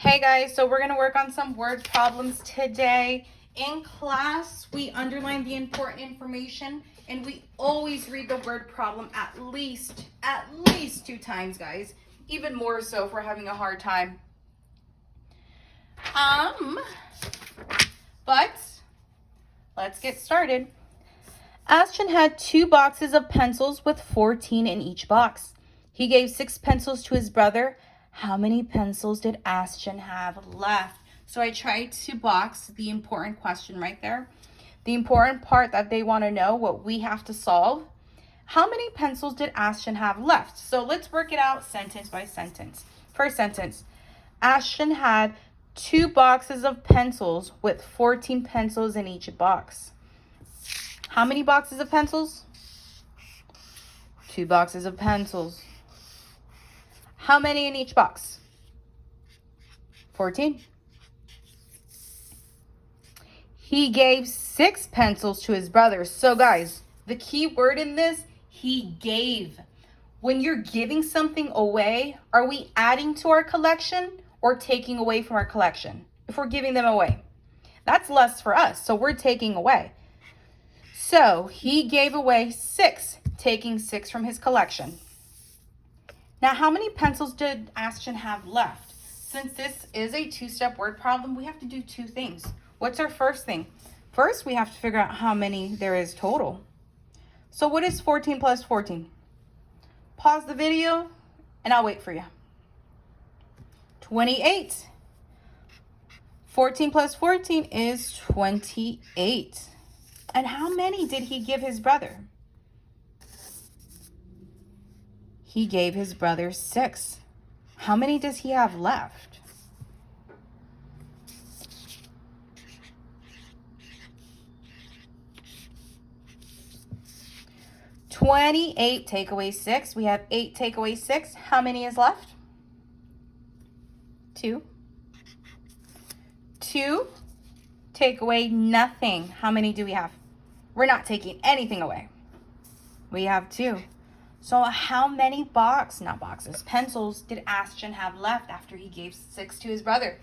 Hey guys, so we're going to work on some word problems today. In class, we underline the important information and we always read the word problem at least 2 times, guys. Even more so if we're having a hard time. But let's get started. Ashton had 2 boxes of pencils with 14 in each box. He gave 6 pencils to his brother. How many pencils did Ashton have left? So I tried to box the important question right there. The important part that they want to know, what we have to solve. How many pencils did Ashton have left? So let's work it out sentence by sentence. First sentence, Ashton had 2 boxes of pencils with 14 pencils in each box. How many boxes of pencils? 2 boxes of pencils. How many in each box? 14. He gave 6 pencils to his brother. So guys, the key word in this, he gave. When you're giving something away, are we adding to our collection or taking away from our collection? If we're giving them away, that's less for us. So we're taking away. So he gave away 6, taking 6 from his collection. Now, how many pencils did Ashton have left? Since this is a 2-step word problem, we have to do 2 things. What's our first thing? First, we have to figure out how many there is total. So what is 14 plus 14? Pause the video and I'll wait for you. 28. 14 plus 14 is 28. And how many did he give his brother? He gave his brother 6. How many does he have left? $28 take away 6. We have 8 take away 6. How many is left? 2. 2 take away nothing. How many do we have? We're not taking anything away. We have 2. So how many pencils did Ashton have left after he gave 6 to his brother?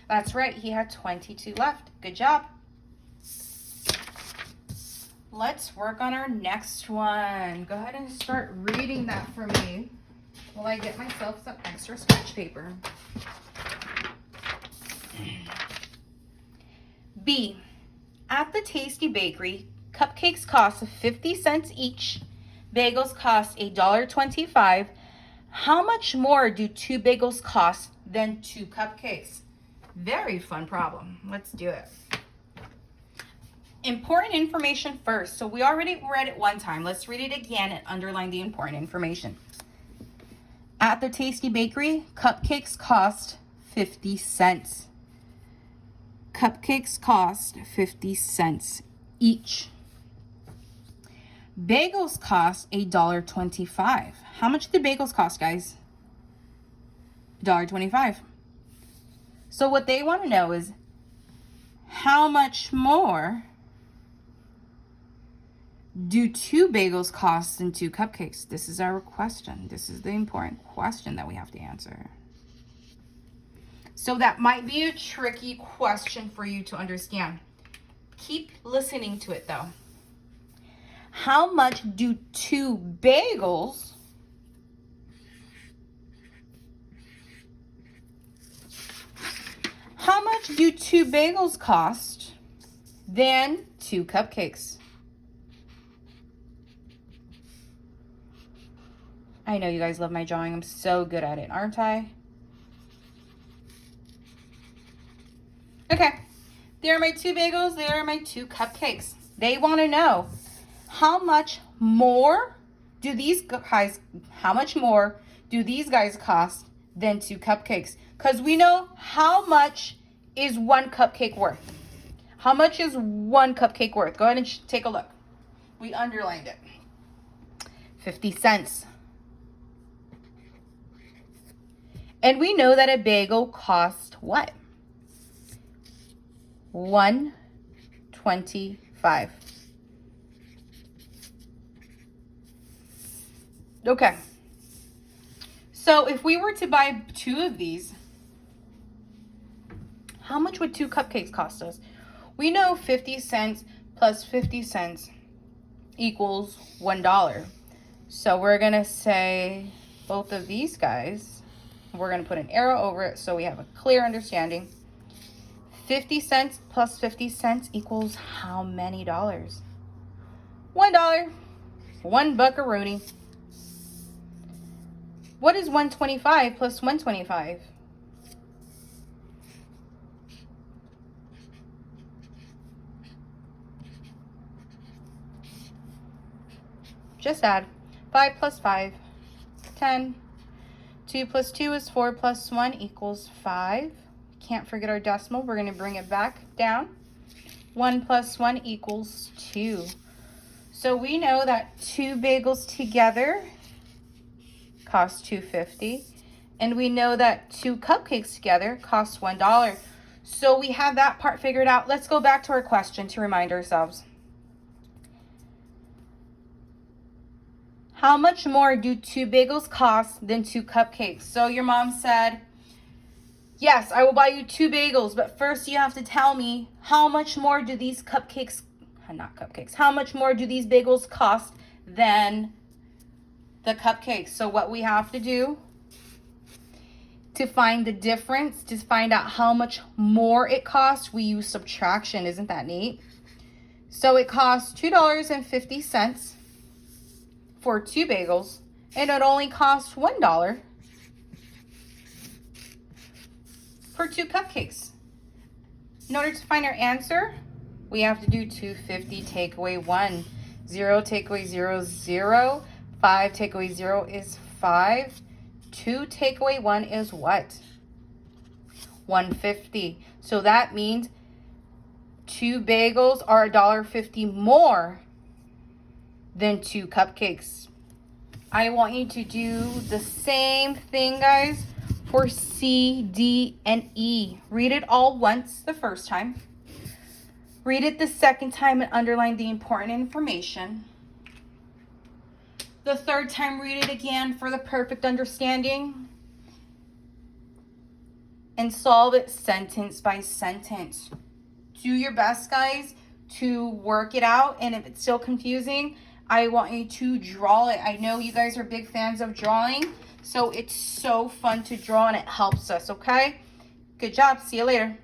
That's right, he had 22 left. Good job. Let's work on our next one. Go ahead and start reading that for me while I get myself some extra sketch paper. B. At the Tasty Bakery, cupcakes cost 50 cents each. Bagels cost $1.25. How much more do 2 bagels cost than 2 cupcakes? Very fun problem. Let's do it. Important information first. So we already read it one time. Let's read it again and underline the important information. At the Tasty Bakery, cupcakes cost 50 cents. Cupcakes cost 50 cents each. Bagels cost $1.25. How much do bagels cost, guys? $1.25. So what they want to know is how much more do 2 bagels cost than 2 cupcakes? This is our question. This is the important question that we have to answer. So that might be a tricky question for you to understand. Keep listening to it though. How much do 2 bagels cost than 2 cupcakes? I know you guys love my drawing. I'm so good at it, aren't I? Okay, there are my 2 bagels. There are my 2 cupcakes. They want to know how much more do these guys cost than 2 cupcakes? Because we know how much is 1 cupcake worth. How much is 1 cupcake worth? Go ahead and take a look. We underlined it. 50 cents. And we know that a bagel costs what? $1.25. Okay. So if we were to buy 2 of these, How much would 2 cupcakes cost us? We know 50 cents plus 50 cents equals $1. So we're going to say both of these guys, we're going to put an arrow over it so we have a clear understanding. 50 cents plus 50 cents equals how many dollars? $1. One buckaroonie. What is 125 plus 125? Just add 5 plus 5, 10. 2 plus 2 is 4 plus 1 equals 5. Can't forget our decimal. We're going to bring it back down. 1 plus 1 equals 2. So we know that 2 bagels together cost $2.50. And we know that 2 cupcakes together cost $1. So we have that part figured out. Let's go back to our question to remind ourselves. How much more do 2 bagels cost than 2 cupcakes? So your mom said, yes, I will buy you 2 bagels, but first you have to tell me how much more do these how much more do these bagels cost than the cupcakes? So what we have to do to find the difference, to find out how much more it costs, we use subtraction. Isn't that neat? So it costs $2.50 for 2 bagels, and it only costs $1 for 2 cupcakes. In order to find our answer, we have to do 250 take away 1. 0 take away 0 is 0. 5 take away 0 is 5. 2 take away 1 is what? 150. So that means 2 bagels are $1.50 more than 2 cupcakes. I want you to do the same thing, guys, for C, D, and E. Read it all once the first time. Read it the second time and underline the important information. The third time, read it again for the perfect understanding. And solve it sentence by sentence. Do your best, guys, to work it out. And if it's still confusing, I want you to draw it. I know you guys are big fans of drawing, so it's so fun to draw and it helps us, okay? Good job. See you later.